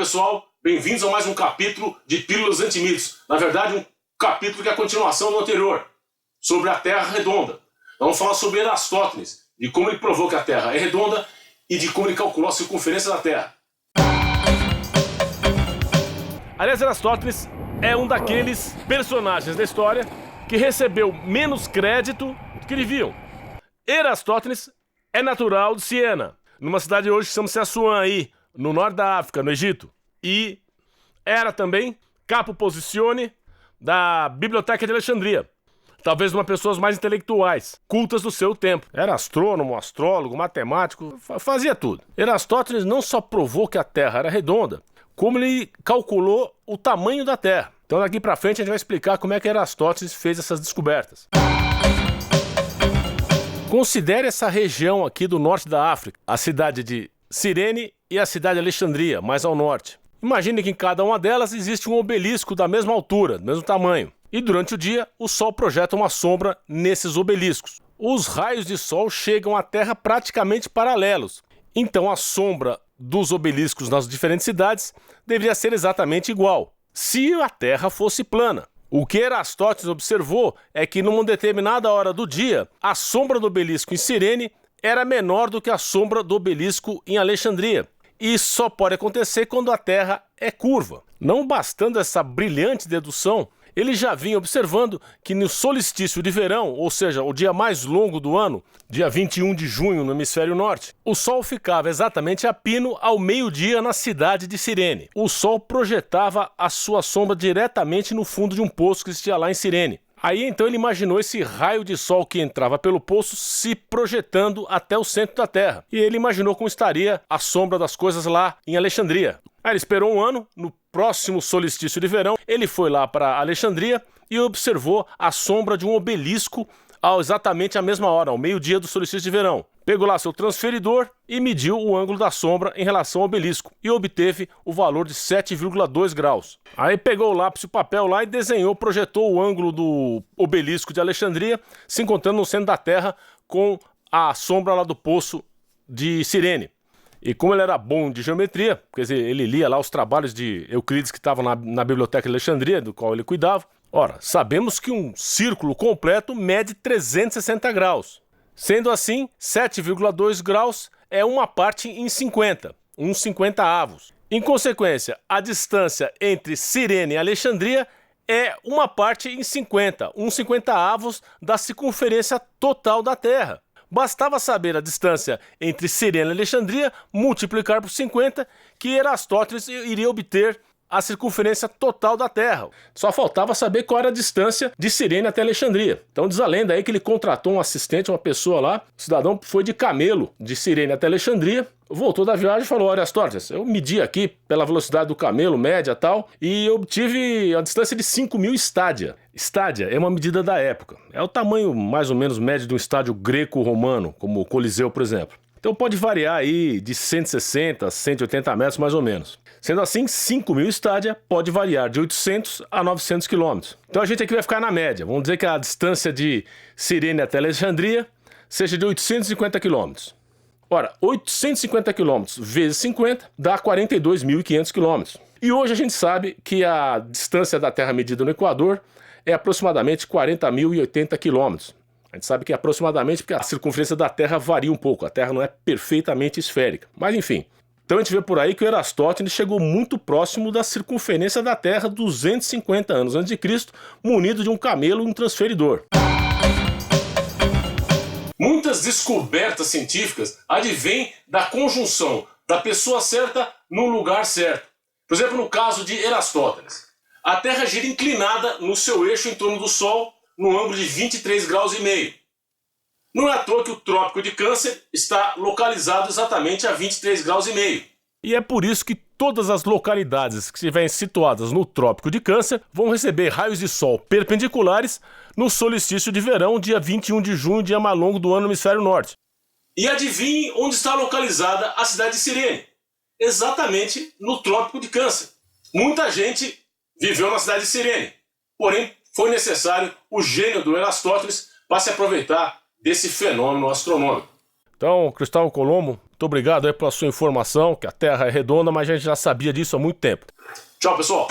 pessoal, bem-vindos a mais um capítulo de Pílulas Antimitos. Na verdade, um capítulo que é a continuação do anterior, sobre a Terra redonda. Vamos falar sobre Eratóstenes, de como ele provou que a Terra é redonda e de como ele calculou a circunferência da Terra. Aliás, Eratóstenes é um daqueles personagens da história que recebeu menos crédito do que deviam. Eratóstenes é natural de Siena, numa cidade hoje que chama-se Assuã, aí, no norte da África, no Egito. E era também capo posizione da Biblioteca de Alexandria. Talvez uma das pessoas mais intelectuais, cultas do seu tempo. Era astrônomo, astrólogo, matemático, fazia tudo. Eratóstenes não só provou que a Terra era redonda, como ele calculou o tamanho da Terra. Então daqui pra frente a gente vai explicar como é que Eratóstenes fez essas descobertas. Considere essa região aqui do norte da África, a cidade de Cirene e a cidade de Alexandria, mais ao norte. Imagine que em cada uma delas existe um obelisco da mesma altura, do mesmo tamanho. E durante o dia, o Sol projeta uma sombra nesses obeliscos. Os raios de Sol chegam à Terra praticamente paralelos. Então a sombra dos obeliscos nas diferentes cidades deveria ser exatamente igual, se a Terra fosse plana. O que Eratóstenes observou é que numa determinada hora do dia, a sombra do obelisco em Cirene era menor do que a sombra do obelisco em Alexandria. E isso só pode acontecer quando a Terra é curva. Não bastando essa brilhante dedução, ele já vinha observando que no solstício de verão, ou seja, o dia mais longo do ano, dia 21 de junho no hemisfério norte, o Sol ficava exatamente a pino ao meio-dia na cidade de Cirene. O Sol projetava a sua sombra diretamente no fundo de um poço que existia lá em Cirene. Aí então ele imaginou esse raio de Sol que entrava pelo poço se projetando até o centro da Terra. E ele imaginou como estaria a sombra das coisas lá em Alexandria. Aí ele esperou um ano, no próximo solstício de verão, ele foi lá para Alexandria e observou a sombra de um obelisco exatamente à mesma hora, ao meio-dia do solstício de verão. Pegou lá seu transferidor e mediu o ângulo da sombra em relação ao obelisco e obteve o valor de 7,2 graus. Aí pegou o lápis e o papel lá e desenhou, projetou o ângulo do obelisco de Alexandria, se encontrando no centro da Terra com a sombra lá do poço de Cirene. E como ele era bom de geometria, quer dizer, ele lia lá os trabalhos de Euclides que estavam na Biblioteca de Alexandria, do qual ele cuidava. Ora, sabemos que um círculo completo mede 360 graus. Sendo assim, 7,2 graus é uma parte em 50, uns 50 avos. Em consequência, a distância entre Cirene e Alexandria é uma parte em 50, uns 50 avos da circunferência total da Terra. Bastava saber a distância entre Cirene e Alexandria, multiplicar por 50, que Eratóstenes iria obter a circunferência total da Terra. Só faltava saber qual era a distância de Cirene até Alexandria. Então diz a lenda aí que ele contratou um assistente, uma pessoa lá, o cidadão foi de camelo de Cirene até Alexandria, voltou da viagem e falou: olha, Eratóstenes, eu medi aqui pela velocidade do camelo, média e tal, e obtive a distância de 5.000 estádia. Estádia é uma medida da época. É o tamanho mais ou menos médio de um estádio greco-romano, como o Coliseu, por exemplo. Então pode variar aí de 160 a 180 metros mais ou menos. Sendo assim, 5.000 estádia pode variar de 800 a 900 quilômetros. Então a gente aqui vai ficar na média. Vamos dizer que a distância de Cirene até Alexandria seja de 850 quilômetros. Ora, 850 quilômetros vezes 50 dá 42.500 quilômetros. E hoje a gente sabe que a distância da Terra medida no Equador é aproximadamente 40.080 quilômetros. A gente sabe que é aproximadamente porque a circunferência da Terra varia um pouco. A Terra não é perfeitamente esférica. Mas enfim. Então a gente vê por aí que o Eratóstenes chegou muito próximo da circunferência da Terra 250 anos antes de Cristo, munido de um camelo e um transferidor. Muitas descobertas científicas advêm da conjunção da pessoa certa no lugar certo. Por exemplo, no caso de Eratóstenes. A Terra gira inclinada no seu eixo em torno do Sol, no ângulo de 23 graus e meio. Não é à toa que o Trópico de Câncer está localizado exatamente a 23 graus e meio. E é por isso que todas as localidades que estiverem situadas no Trópico de Câncer vão receber raios de Sol perpendiculares no solstício de verão, dia 21 de junho, dia mais longo do ano no hemisfério norte. E adivinhe onde está localizada a cidade de Cirene? Exatamente no Trópico de Câncer. Muita gente viveu na cidade de Cirene, porém foi necessário o gênio do Eratóstenes para se aproveitar desse fenômeno astronômico. Então, Cristóvão Colombo, muito obrigado aí pela sua informação, que a Terra é redonda, mas a gente já sabia disso há muito tempo. Tchau, pessoal!